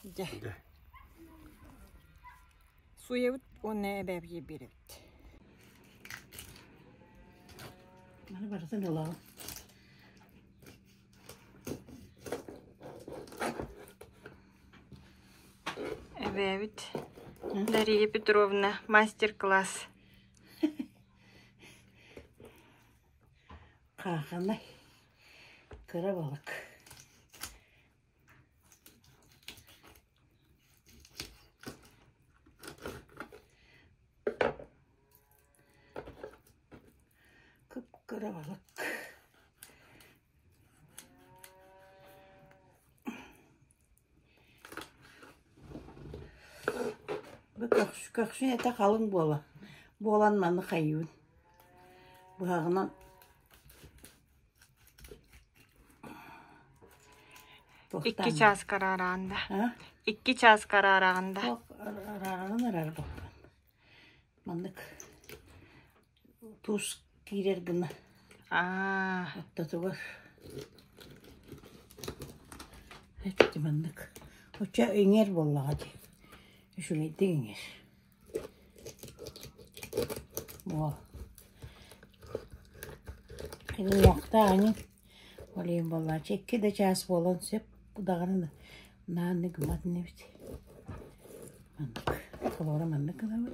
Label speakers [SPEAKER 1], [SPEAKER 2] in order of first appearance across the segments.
[SPEAKER 1] De. Suya onu ebebye birit.
[SPEAKER 2] Bana barasın alalım.
[SPEAKER 1] Evet. Дарья Петровна, мастер-класс.
[SPEAKER 2] Kalkanay. Kara balık. Kıpkara balık. Bu kakşı ete kalın bola. Bolanmanı kayıvın. Bu hağından
[SPEAKER 1] İki ças kararağında.
[SPEAKER 2] Ha?
[SPEAKER 1] 2 ças kararağında.
[SPEAKER 2] Çok arar bak. Mandık. Tuz girer gına. Atlatı var. Hepsi mandık. Hoca inger vallahi. Şu gitti inger. Bu. Kılı vakti hani. Olayım vallahi. Çekke de ças bolan sep. Bu dağının nane gımat ne biti. Mandık. Kalora mandık da var.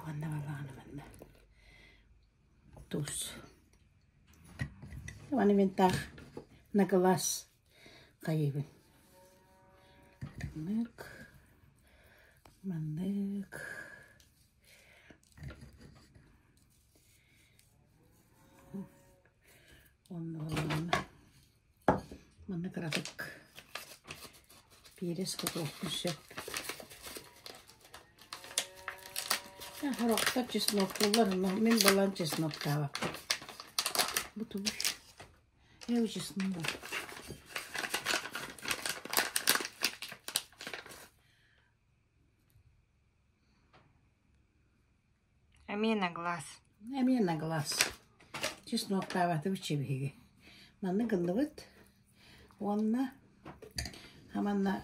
[SPEAKER 2] Vanda vallahi vanda. Tuz. Vanda mentah. Nagalas. Kayıbın. Mandık. Mandık. Vanda. Mandık aradık. Pires kutokmuş hep. Harokta çesnok kullanırlar. Men balan çesnok kava. Bu tubuş. Ev çesnok var.
[SPEAKER 1] Амина глаз.
[SPEAKER 2] Amina glass. Çesnok kava da biçi bir. Mandı gındıvıt. Onunla hemen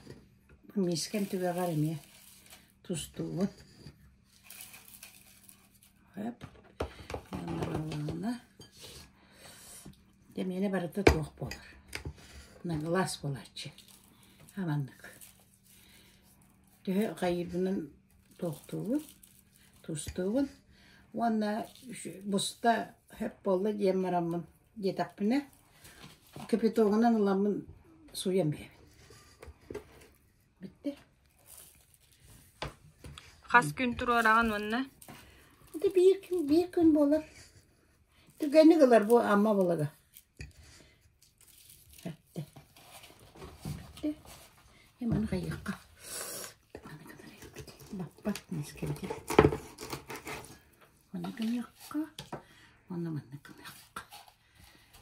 [SPEAKER 2] misken tüve varım ya. Tuz tuğun. Hep. Yanlarına. Demeyene barıda toğuk bolar. Buna glas bolarçı. Hemenlik. Dühe kayırbının toğuk tuğun. Tuz tuğun. Onunla busta hep bolla yemaramın yetakbine. Köpetoğundan alamın suya mı? Bitti.
[SPEAKER 1] Kas gün turarağın onunla.
[SPEAKER 2] Hadi bir gün bolar. Tükenli kadar bu amma bolaga. Bitti. Bitti. Hemen kayıkka. Bana kadar yaptı. Bak neskeldi. Bana kadar yakka. Bana kadar yakka.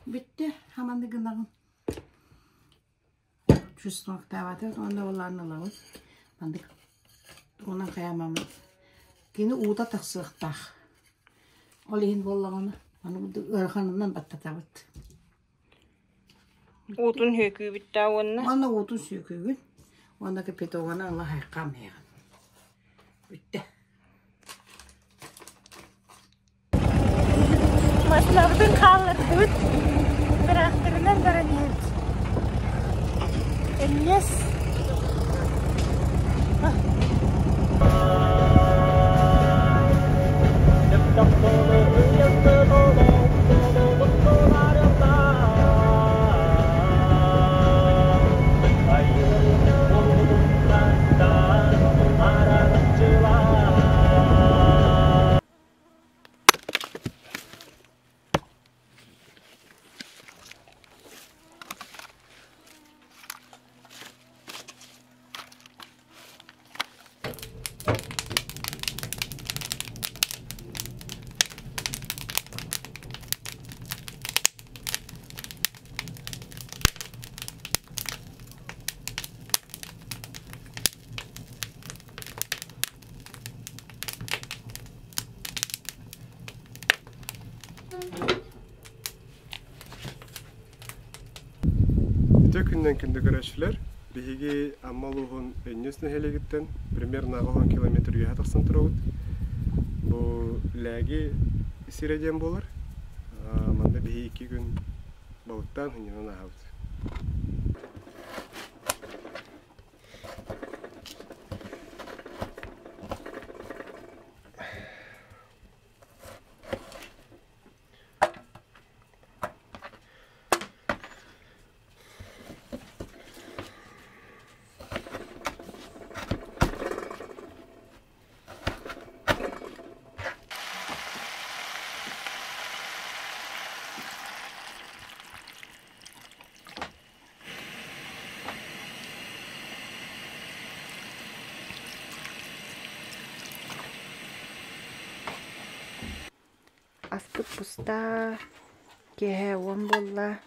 [SPEAKER 2] Bitti. Hemen de gınağın. Şu nokta vardı. Onda olanı alalım. Ben de ona kayamam. Yine uğda taksıqtaq. Olayın bollağını. Onu bu ırğanından battatavat.
[SPEAKER 1] Uutun höküy bitti onunla.
[SPEAKER 2] Ona uğdun söküğün. Ondaki petoğana Allah haqqamayan. Bitti.
[SPEAKER 1] Maslavdın kaldırdı. Bıraktırılan garaniyet. Elias.
[SPEAKER 3] Günden günde görüşürler. Биһиги аммалуһун өннөсүн хелегиттен примерно 10 километр юхатаксан турабыт. Бу ләги сиреден болар. Манда биһи 2 күн балыктан хынынан аабыт.
[SPEAKER 1] Аспыт пуста. Кеһе он болла.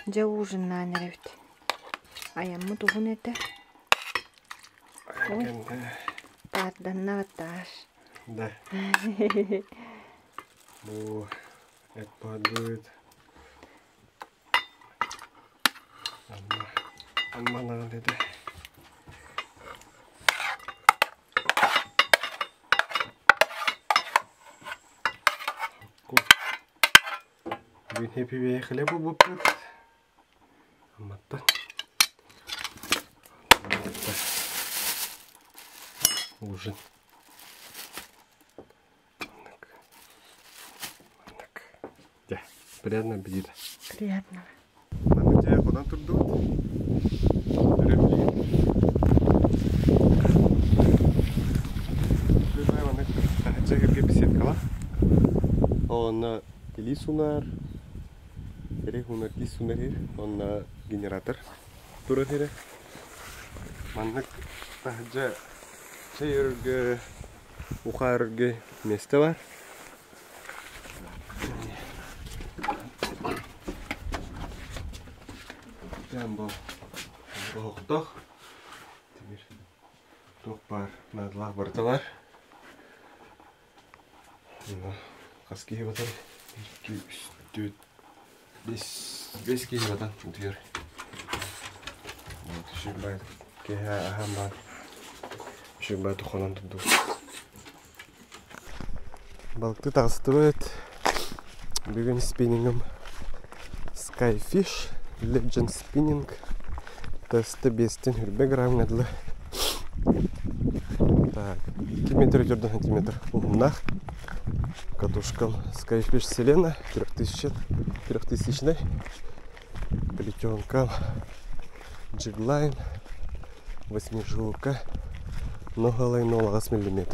[SPEAKER 1] Жа ужиннан эребит. Аяммы тухун эте. Падданна батташ.
[SPEAKER 3] Да. Бу эт падует. Амманаган деди. Бүгін хепі бейе хлебу бұппыт. Аматтан. Ужин. Да, приятно аппетита.
[SPEAKER 1] Приятно.
[SPEAKER 3] Маны жая қодан тұрды. Үрімлейін. Үрімлейін маны қағытша керге беседкала. Оны или сунар. Керек унар ки сунар хер. Оны генератор турат хере. Маны қағытша чайырғы ухарғы месте бар. Там был тоқ. Теперь тоқ бар, надлақ барталар. Қас кейі батар. 2, 3, 4, 5 кейі батар. Үтер. Шүрбай кейі ахам бар. Шүрбай тұқанан тұрды. Балықты тағыстырып өт. Бүгін спиннингім Skyfish Legend Spinning. Тесті 5-тен үрбе граммедлі. Так, 2 метр өтерден сантиметр ұғымнақ. Катушкам Skyfish Selena 3000-дай. Плетенкам Jigline 8 жилка. Ноғалай 0,8 мм.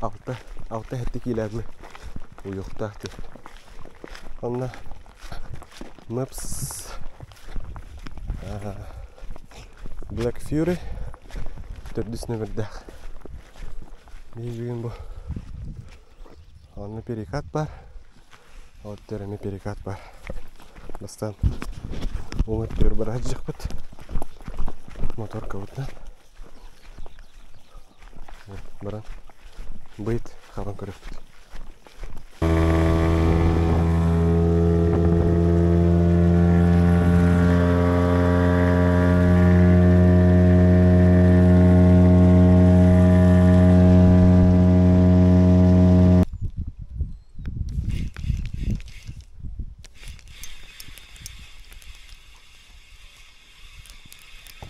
[SPEAKER 3] Алты әтті келәді ұйықтақты. Онна Maps Black Fury 400 нөмірдәқ. Бейгін бұл. Онна перекат бар. Оттеріме перекат бар. Бастан оңыттер бір ажық бұд. Моторка бұдна. Баран бұйт қабан көріп бұд.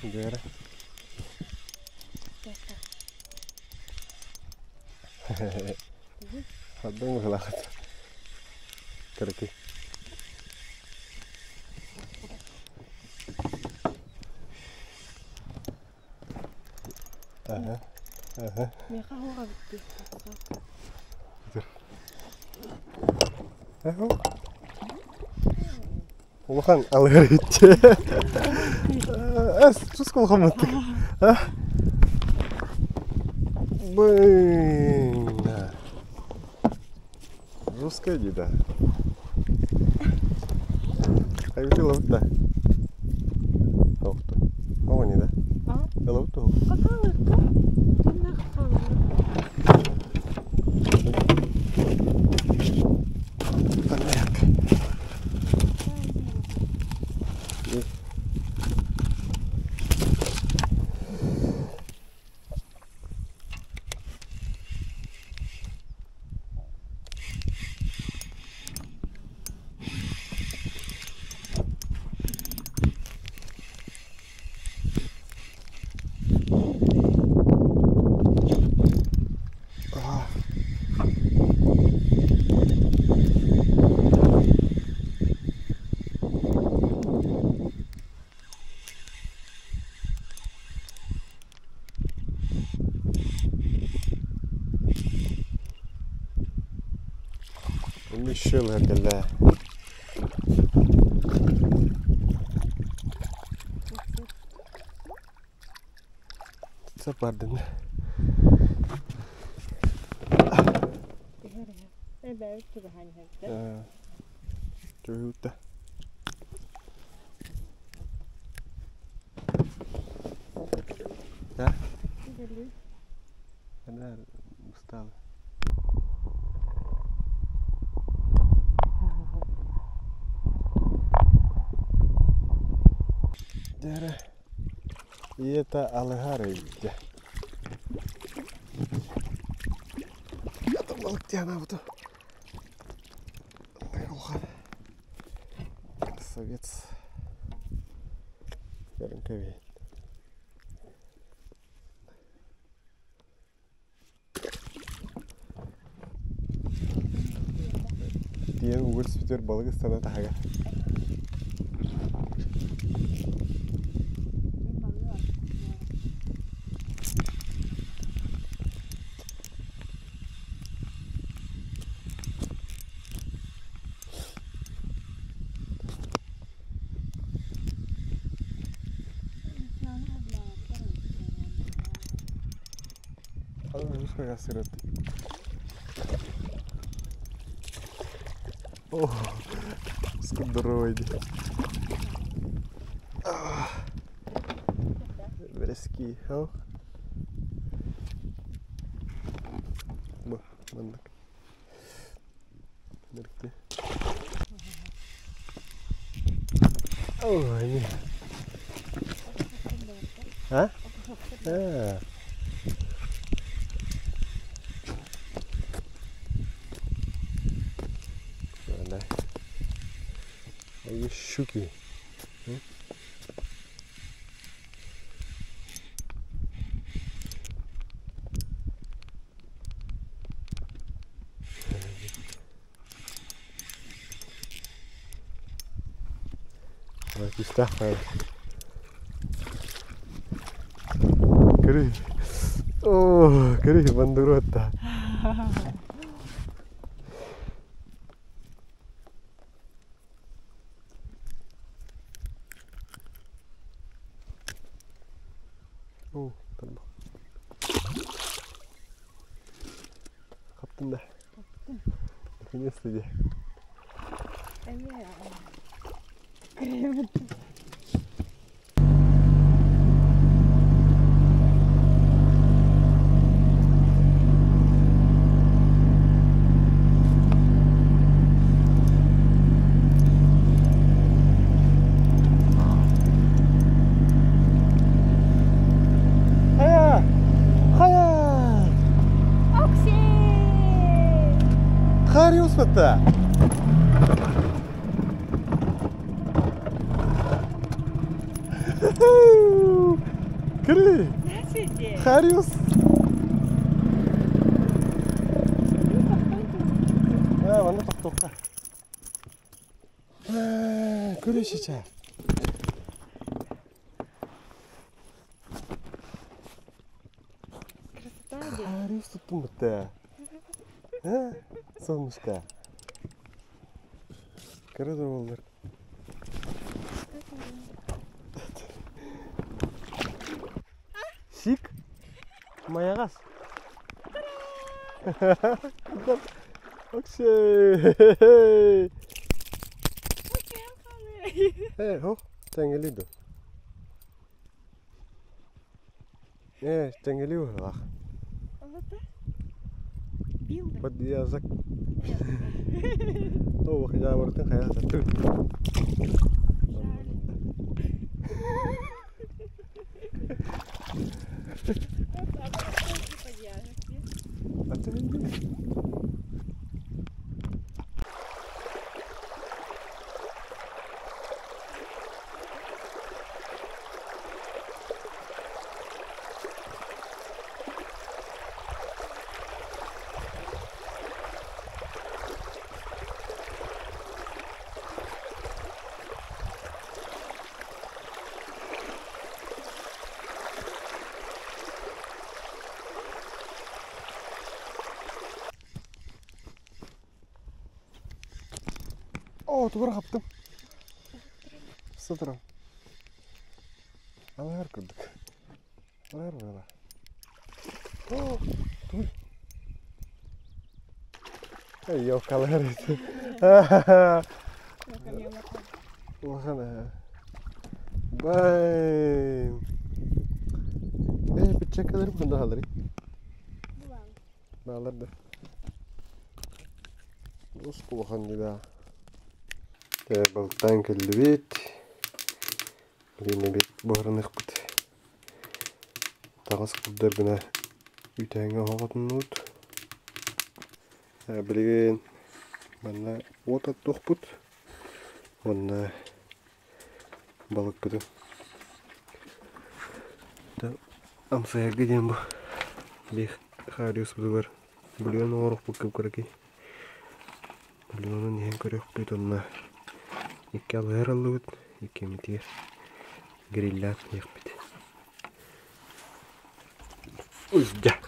[SPEAKER 3] Gera. Haddan gelagat. Kerki.
[SPEAKER 1] Меха хуга битти.
[SPEAKER 3] Улахан алгар итче. Чус колхаматтык. Бына. Русская еда. Айвитила да. Охто. Мама не да. Hello.
[SPEAKER 1] Какалыка? Ты нахала.
[SPEAKER 3] الشغل هكذا تسبردن جوهوتا ها أنا مستعد جرى يتا على هاري جا هذا وقت أنا بتو السويت يرن كبير ديان وقول سبتر بالغ السنة حاجة مش مقصرت اوه اسكت درويدي برسكي هاو بو منك نركتي اوه هني ها 이게 슈기 응? تستحمل كريه اوه كريه بندروتا اوه طلع خط النح في ناس دي خاريوس بتاع كري خاريوس وانا تخطوها كل شيء خاريوس تطمتها ها صنشتا كرد والله شيك ما يغاس اوكسي ايه هو تنجليدو ايه تنجليو هلا بدي يازك هو خجا مرتين خياسة отугар қаптым. Сытырым. Алар күрдік. Алар бала. О, туй. Ай, yok алар еді. Охана. Бай. Bitecek kadar bunda alır. Bağlar da. Usku bakan gibi ha. Balıktan geldi bit. Yine bit buharınık bit. Tağız kıldır gına ütenge havadın ut. Bilgin bana ot attık bit. Onda balık bit. Amsaya gideyim bu. Bir harus budur. Buluyan oruk bakıp kıraki. Buluyanın hem kırık bit onunla. İki alıher alıt. İki mitir. Grillat yak bit. Uzca.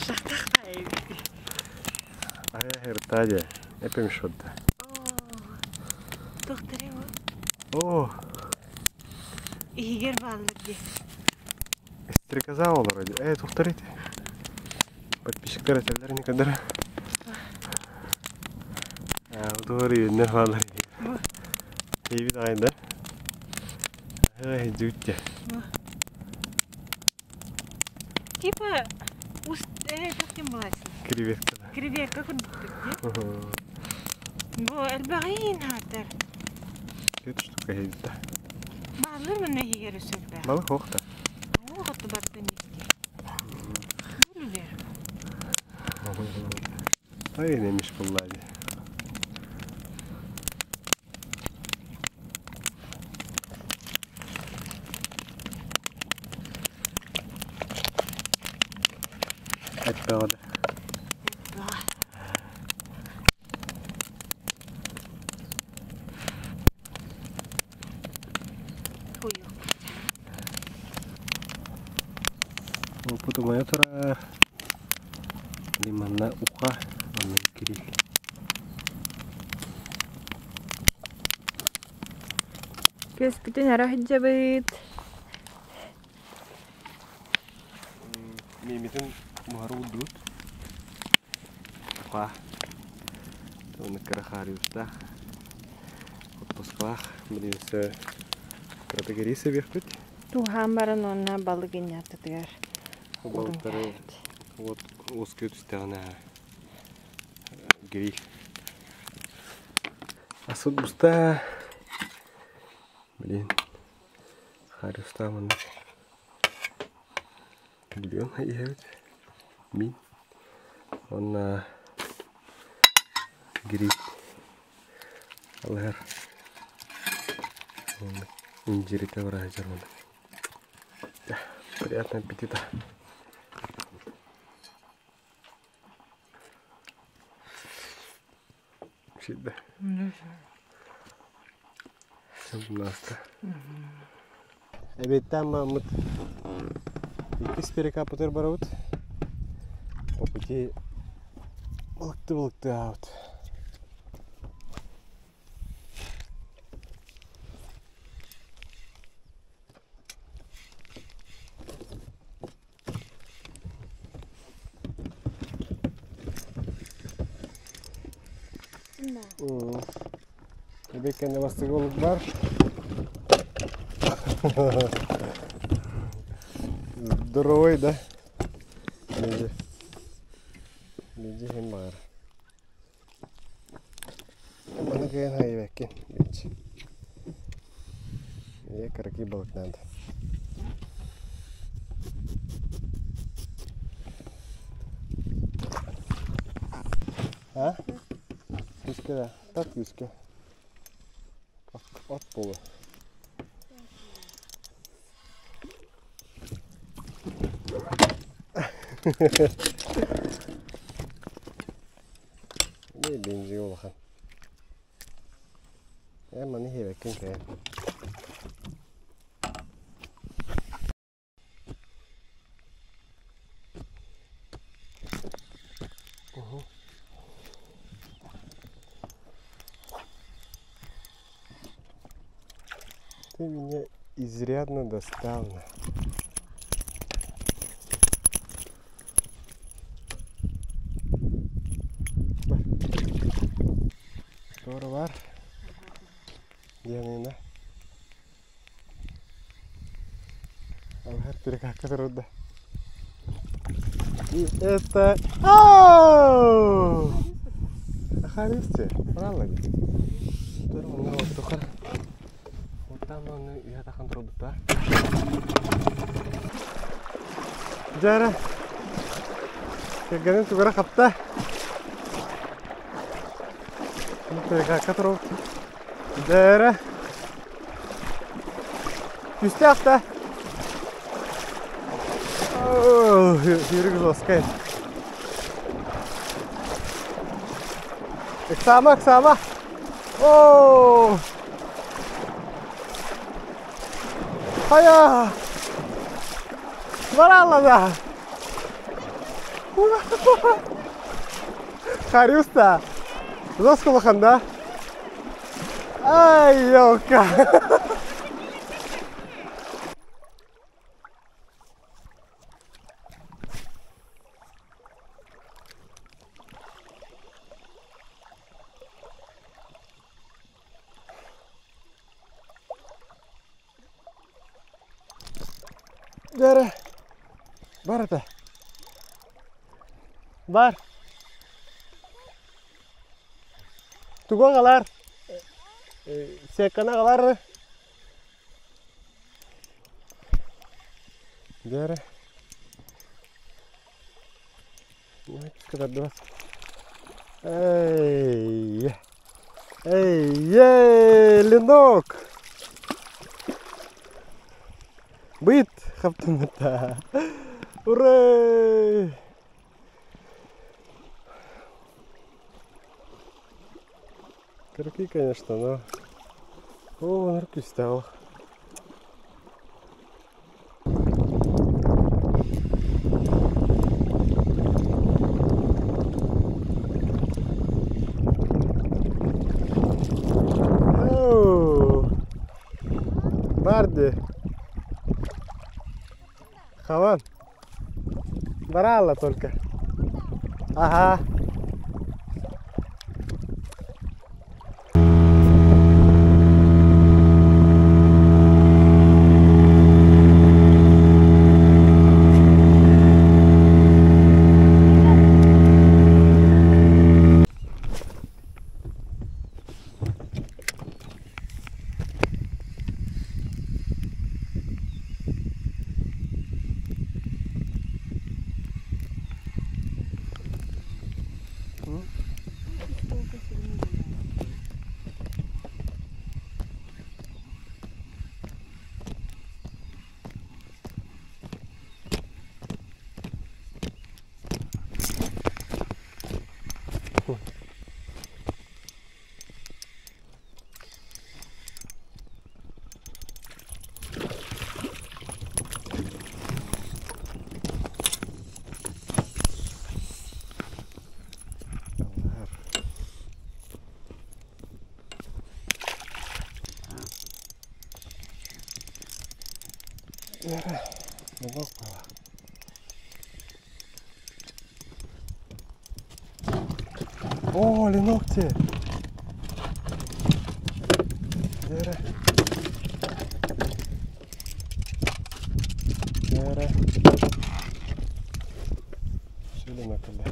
[SPEAKER 1] Шатах байвди.
[SPEAKER 3] Хертаде. Епем шотта.
[SPEAKER 1] Доктор его.
[SPEAKER 3] О.
[SPEAKER 1] Игер балырды.
[SPEAKER 3] Стрекоза olur hadi. Doktor et. Подписчиктер eterler ne kadar. Doğru ne falan. İyi bir aynı. Zütte.
[SPEAKER 1] Типа как им баласын?
[SPEAKER 3] Креветка.
[SPEAKER 1] Креветка курдук. Бу элбагин хатыр.
[SPEAKER 3] Kötü штука есть.
[SPEAKER 1] Балыр мына игер өсөкдө.
[SPEAKER 3] Balık okta.
[SPEAKER 1] О, катты баттын икки. Булбер.
[SPEAKER 3] Ay neymiş bunlar diye. Et be hadi. Putumaya tura di mana uka mana kiri.
[SPEAKER 1] Kes bütün arah hijabit.
[SPEAKER 3] Mimitin baru dud. Uka. Tuh negara hari udah. Fotos kah beli se kategori sebiakut.
[SPEAKER 1] Тухан баран онна балык инятыдыр.
[SPEAKER 3] Balıkları Oskar üstüne grill. Asıl usta. Блин. Hari usta mı? Biliyorsun hayır evet. Min. Ona grill. Alır. İnciri kavuracağım onu. Приятного аппетита. Şimdi. Şimdi hasta. Evet tamam. İki перекапытыр барабыт. По пути балыкты аут. Тебе kendi bastığı olup var. Здоровый, да? Леди hem var. Bana kayan hayı bekken. Geç. İyi karaki balık nerede? Ha? Tut. Yüzke de. Tak yüzke. At bolu. Ne benziyor bakın. Hemen iyi bakın ki. Ты меня изрядно достал. Doğru var. Yanına. Al her türlü kakka durdu. И это... Оооо! Охаристи, правильно ведь? Тоже он вот только... Вот там он я так антроду, да? Жара. Кегенин сугара капта. Ну ты как который? Жара. Пустяк-то. Ооо, yürü жесткая. Сама. Ооо. Ая. Варалада. Хариуста. Жестко лоханда. Ай, ёлка. Jara. Бар ата. Бар. Туга қалар. Секкана қалар. Jara. Ne kadar biraz. Ey. Ленок. Быт, хаптумата. Ура! Крюки, конечно, но... О, он руки стал. Барди. Хаван. Барала только. Ага. О, ленокти. Жара. Şöyle nakılla.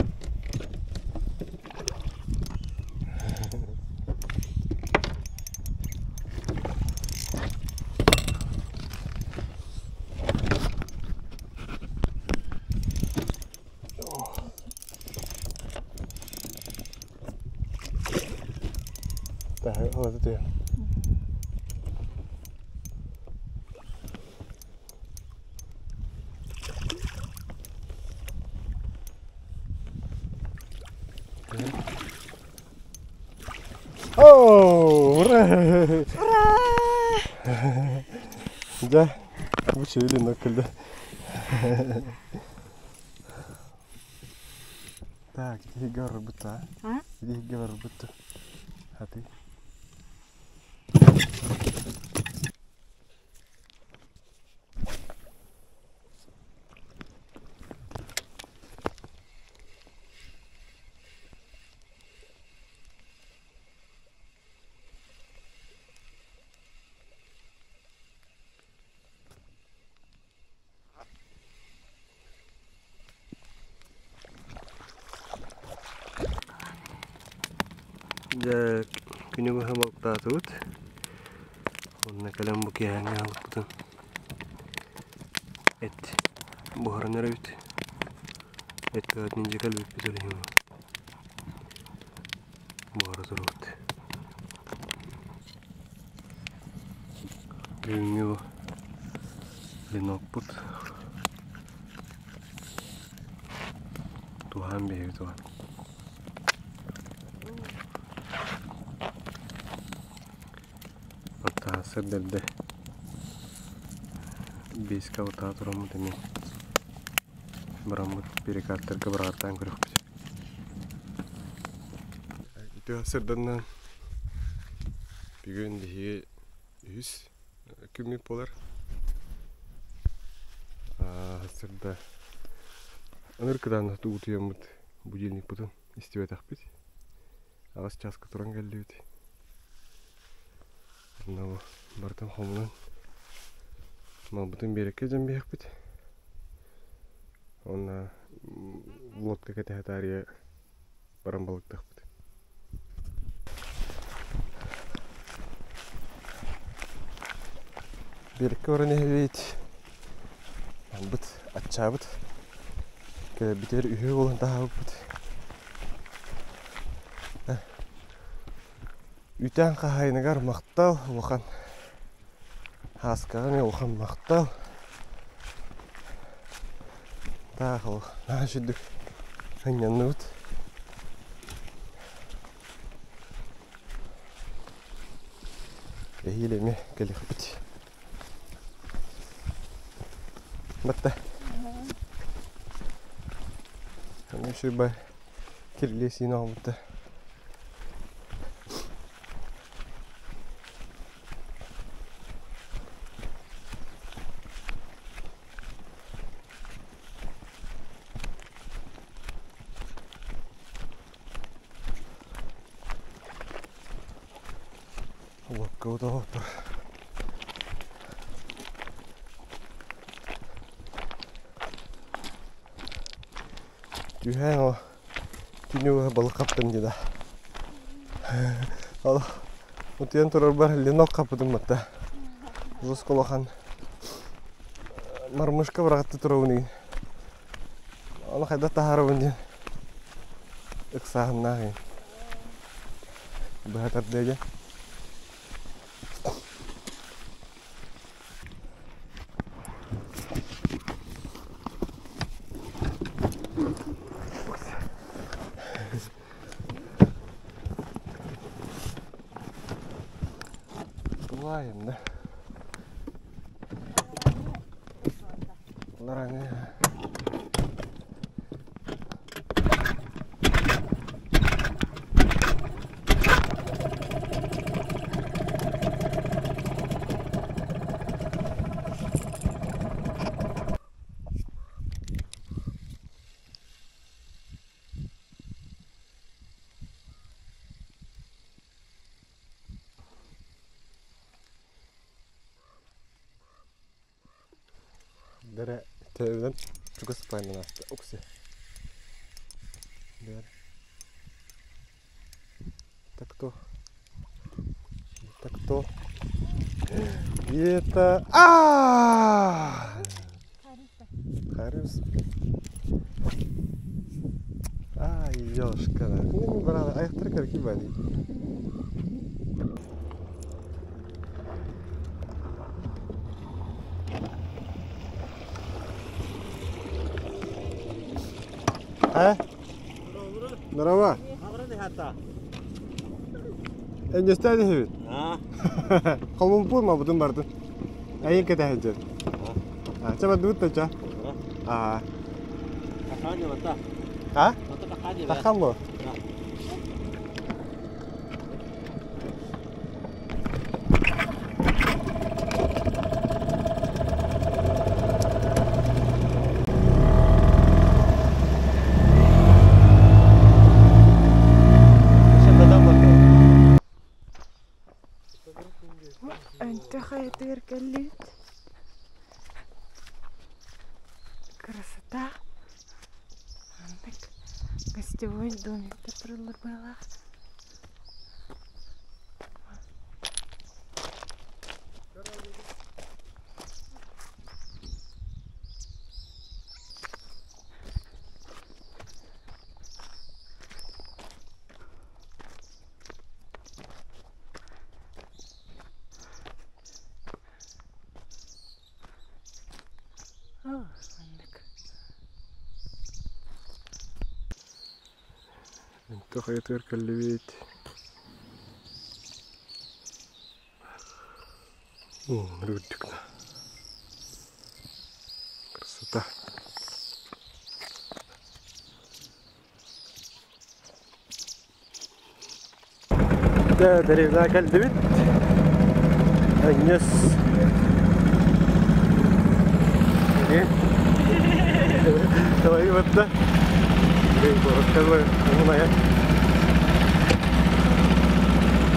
[SPEAKER 3] Hava tutuyor. Oh, ура! Да, вычили наколда. Так, иди говори будто.
[SPEAKER 1] А?
[SPEAKER 3] Иди говори будто. А ты? Да, кенеге хамалта тут. Онна калам букяны алыптын. Эт бухарнары бит. Эт кадын жекал бит битөлү. Бухара турут. Гүнгү ленокпут. Тухан беги тухан. Сырдырды. Бейске ұта тұрамы демен. Бұрамы перекаттырға бір артан көріп көз. Үті сырдырынан бүгін дегеге үйіз күміп болар. Сырда аныркыдан ұтуямыд будильник бұтын істебет ақпет. Ағыз часқа тұран кәлді өте. Мынау бартын хомунан малбытын берекке жамбияк бит. Онна лодка катахатария барамбалыктак бит. Берекке орын бит. Бит ачабыт. Битер үйө болон тагып бит. Үтен қағайынығар мақтал, оған асқаған оған мақтал. Тағы ол, жүдік әненні өт. Әйелеме кәлік бүт. Бәтті. Өші бай керлесін ау бұтты. Лодка удобна. Түйән о түйнеуі балық қаптым деді. Ал ұтыян тұрар бар ленок қапыдым мәтті. Жос қолақан мармышқа бірағатты тұрауын еген. Оны қайда тағарауын ден. Үксағын нағын. Бұғатар деген. Лайым, да? Лараны. Дәрі тәуіден түгі спаймен асты. Окси. Дәрі. Так-то. Так-то. Это... Харис. Ай, ёшкара. Ну, брат, аяқтар кәркі бәді. Ha? Здорово. Эндестэ дэвит. Колмун пул ма бутун барды. Айын кете хаджар. Чаба дутта ча. Тахан бо.
[SPEAKER 1] انت خيطير كليت красота. Так, гостевой домик была.
[SPEAKER 3] انت خيطير كلبيت. Рудикна. Красота. Да, деревна кальдевит. Агнес. Давай вот да. Рассказывай, я.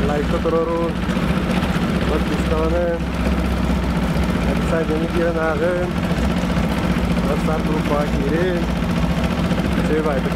[SPEAKER 3] Лайк турun. Подписывайтесь. Обязательно кирнагын. WhatsApp группа кирин. Sevaydı.